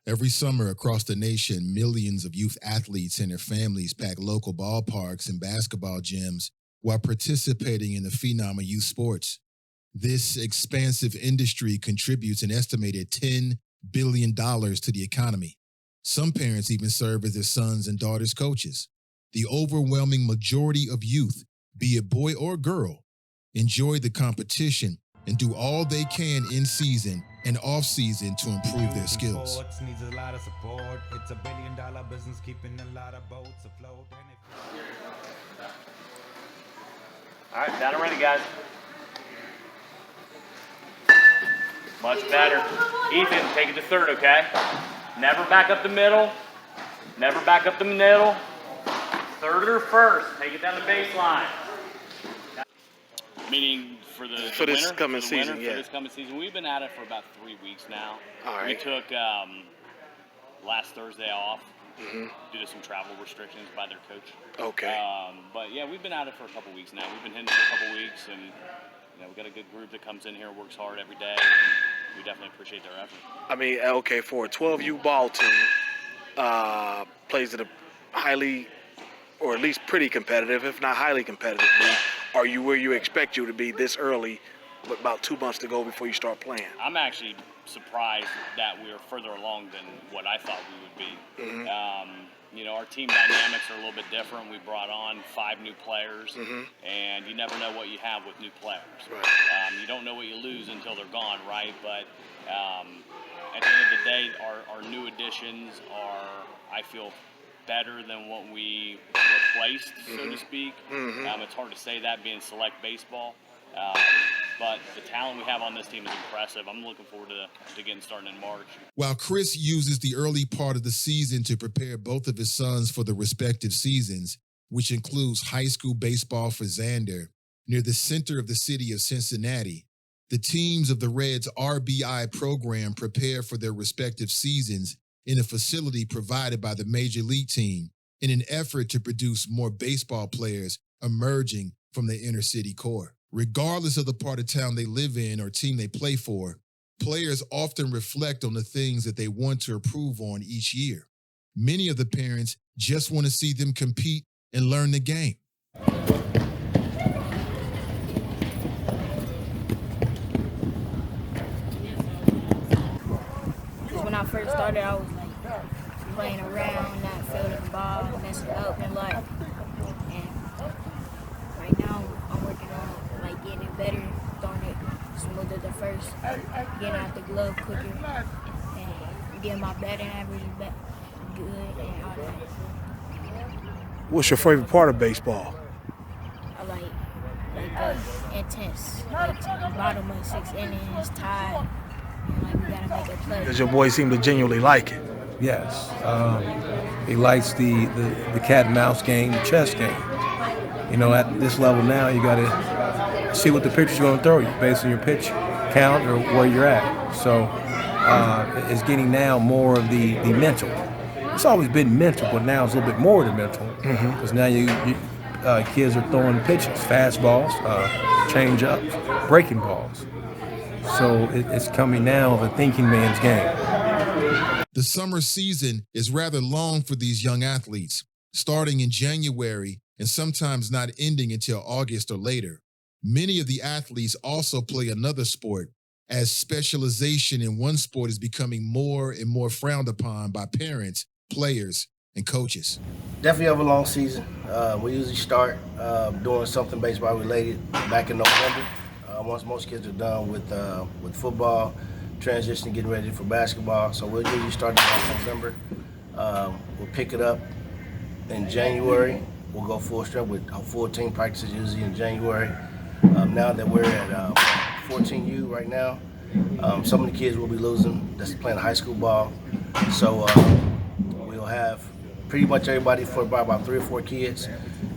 Every summer across the nation, millions of youth athletes and their families pack local ballparks and basketball gyms while participating in the phenom of youth sports. This expansive industry contributes an estimated $10 billion to the economy. Some parents even serve as their sons and daughters' coaches. The overwhelming majority of youth, be it boy or girl, enjoy the competition and do all they can in season and off season to improve their skills. Sports needs a lot of support. It's $1 billion business keeping a lot of boats afloat. All right, down and ready, guys. Much better. Ethan, take it to third, okay? Never back up the middle. Never back up the middle. Third or first. Take it down the baseline. Meaning for this coming season, yeah. For this coming season, we've been at it for about 3 weeks now. All right. We took last Thursday off due to some travel restrictions by their coach. Okay. But yeah, we've been at it for a couple weeks now. We've been hitting it for a couple weeks, and we've got a good group that comes in here, works hard every day, and we definitely appreciate their effort. I mean, okay, for a 12U ball team, plays at a highly, or at least pretty competitive, if not highly competitive league. Are you where you expect you to be this early, with about 2 months to go before you start playing? I'm actually surprised that we're further along than what I thought we would be. Our team dynamics are a little bit different. We brought on 5 new players, and you never know what you have with new players. Right. You don't know what you lose until they're gone, right? But at the end of the day, our new additions are, I feel, better than what we replaced, so to speak. It's hard to say that being select baseball. But the talent we have on this team is impressive. I'm looking forward to getting started in March. While Chris uses the early part of the season to prepare both of his sons for the respective seasons, which includes high school baseball for Xander, near the center of the city of Cincinnati, the teams of the Reds' RBI program prepare for their respective seasons in a facility provided by the Major League team in an effort to produce more baseball players emerging from the inner city core. Regardless of the part of town they live in or team they play for, players often reflect on the things that they want to improve on each year. Many of the parents just want to see them compete and learn the game. When I first started, I was like playing around, not fielding the ball, messing up in life. And right now, I'm working on like getting it better, throwing it smoother the first, getting out the glove quicker, and getting my batting average good and all that. What's your favorite part of baseball? I like intense, like the bottom of 6 innings, tied, and like we gotta make a play. Does your boy seem to genuinely like it? Yes. He likes the cat and mouse game, the chess game. At this level now, you got to see what the pitcher's going to throw you based on your pitch count or where you're at. So it's getting now more of the mental. It's always been mental, but now it's a little bit more than mental. Because now you kids are throwing pitches, fastballs, change-ups, breaking balls. So it's coming now of a thinking man's game. The summer season is rather long for these young athletes, starting in January and sometimes not ending until August or later. Many of the athletes also play another sport, as specialization in one sport is becoming more and more frowned upon by parents, players, and coaches. Definitely have a long season. We usually start doing something baseball related back in November. Once most kids are done with football, transitioning, getting ready for basketball. So we'll usually start in November. We'll pick it up in January. We'll go full strength with full team practices usually in January. Now that we're at 14U right now, some of the kids will be losing that's playing high school ball. So we'll have pretty much everybody for about 3 or 4 kids,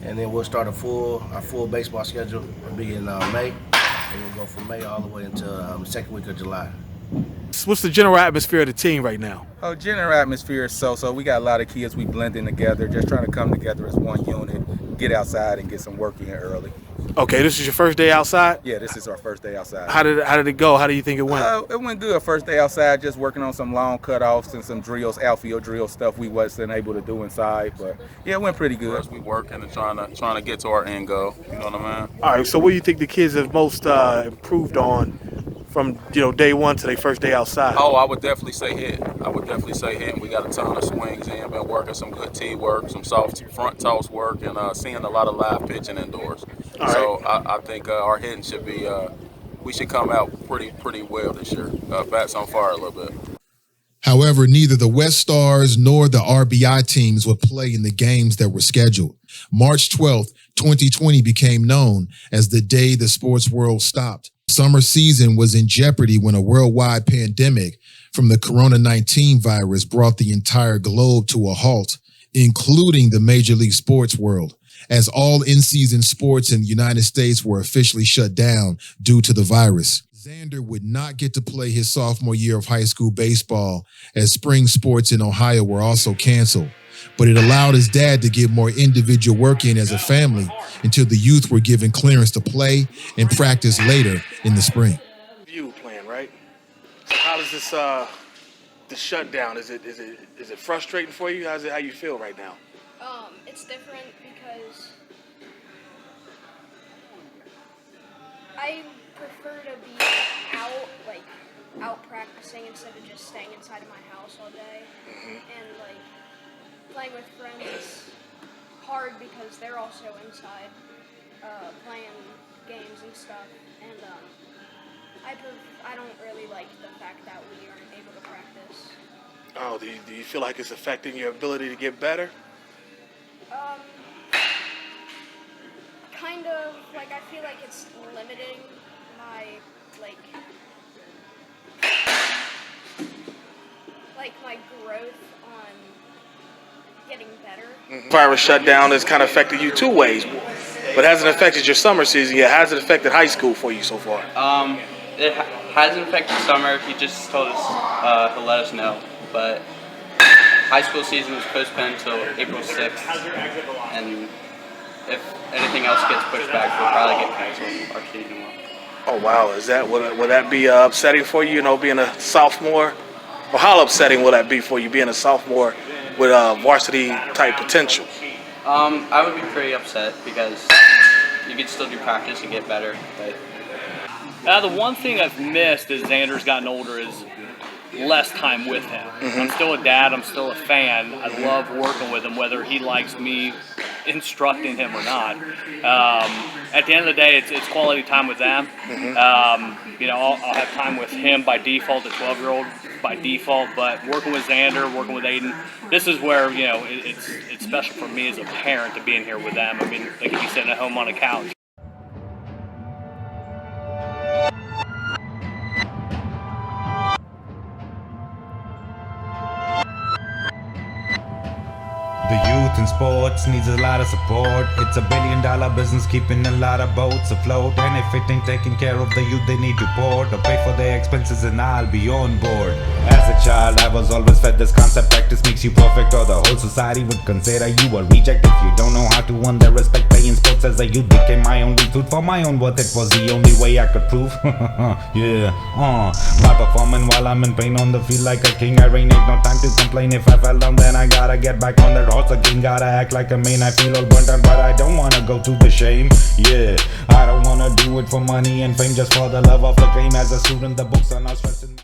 and then we'll start our full baseball schedule. It'll be in May, and we'll go from May all the way until the second week of July. What's the general atmosphere of the team right now? General atmosphere is so. We got a lot of kids, we blend in together, just trying to come together as one unit. get outside and get some work in early. Okay, this is your first day outside. Yeah, this is our first day outside. How did it go? How do you think it went? It went good. First day outside, just working on some long cutoffs and some drills, outfield drill stuff we wasn't able to do inside. But yeah, it went pretty good. First, we working and trying to get to our end goal. You know what I mean? All right. So, what do you think the kids have most improved on from day one to their first day outside? Oh, I would definitely say hit. We got a ton of swings in, been working some good tee work, some soft front toss work, and seeing a lot of live pitching indoors. All so I think our hitting should be, we should come out pretty well this year. Bats on fire a little bit. However, neither the West Stars nor the RBI teams would play in the games that were scheduled. March 12th, 2020 became known as the day the sports world stopped. Summer season was in jeopardy when a worldwide pandemic from the Corona-19 virus brought the entire globe to a halt, including the Major League Sports world, as all in-season sports in the United States were officially shut down due to the virus. Xander would not get to play his sophomore year of high school baseball as spring sports in Ohio were also canceled, but it allowed his dad to get more individual work in as a family until the youth were given clearance to play and practice later in the spring. You playing, right? So how does this the shutdown? Is it frustrating for you? How you feel right now? It's different because I prefer to be out practicing instead of just staying inside of my house all day. And playing with friends is hard because they're also inside playing games and stuff. And I don't really like the fact that we aren't able to practice. Oh, do you feel like it's affecting your ability to get better? Kind of, I feel like it's limiting my, my growth on getting better. Virus shutdown has kind of affected you two ways, but hasn't affected your summer season yet. Has it affected high school for you so far? It hasn't affected summer. He just told us he'll let us know, but high school season is postponed until April 6th, and if anything else gets pushed back, we'll probably get canceled our season will. Oh wow, would that be upsetting for you? Being a sophomore, or how upsetting will that be for you being a sophomore with varsity type potential? I would be pretty upset because you could still do practice and get better. But the one thing I've missed as Xander's gotten older is less time with him. I'm still a dad, I'm still a fan. I love working with him, whether he likes me instructing him or not. At the end of the day, it's quality time with them. I'll have time with him by default, the 12-year-old by default, but working with Xander, working with Aiden, this is where, it's special for me as a parent to be in here with them. I mean, they could be sitting at home on a couch. The youth in sports needs a lot of support. It's $1 billion business keeping a lot of boats afloat. And if it ain't taking care of the youth, they need to port or pay for their expenses and I'll be on board. As a child, I was always fed this concept: practice makes you perfect, or the whole society would consider you a reject. If you don't know how to earn their respect, playing sports as a youth became my only truth. For my own worth, it was the only way I could prove. By performing while I'm in pain on the field like a king, I reign. Ain't no time to complain. If I fell down, then I gotta get back on that horse again. Gotta act like a man. I feel all burnt out, but I don't wanna go through the shame. I don't wanna do it for money and fame, just for the love of the game. As a student, the books are not stressing me.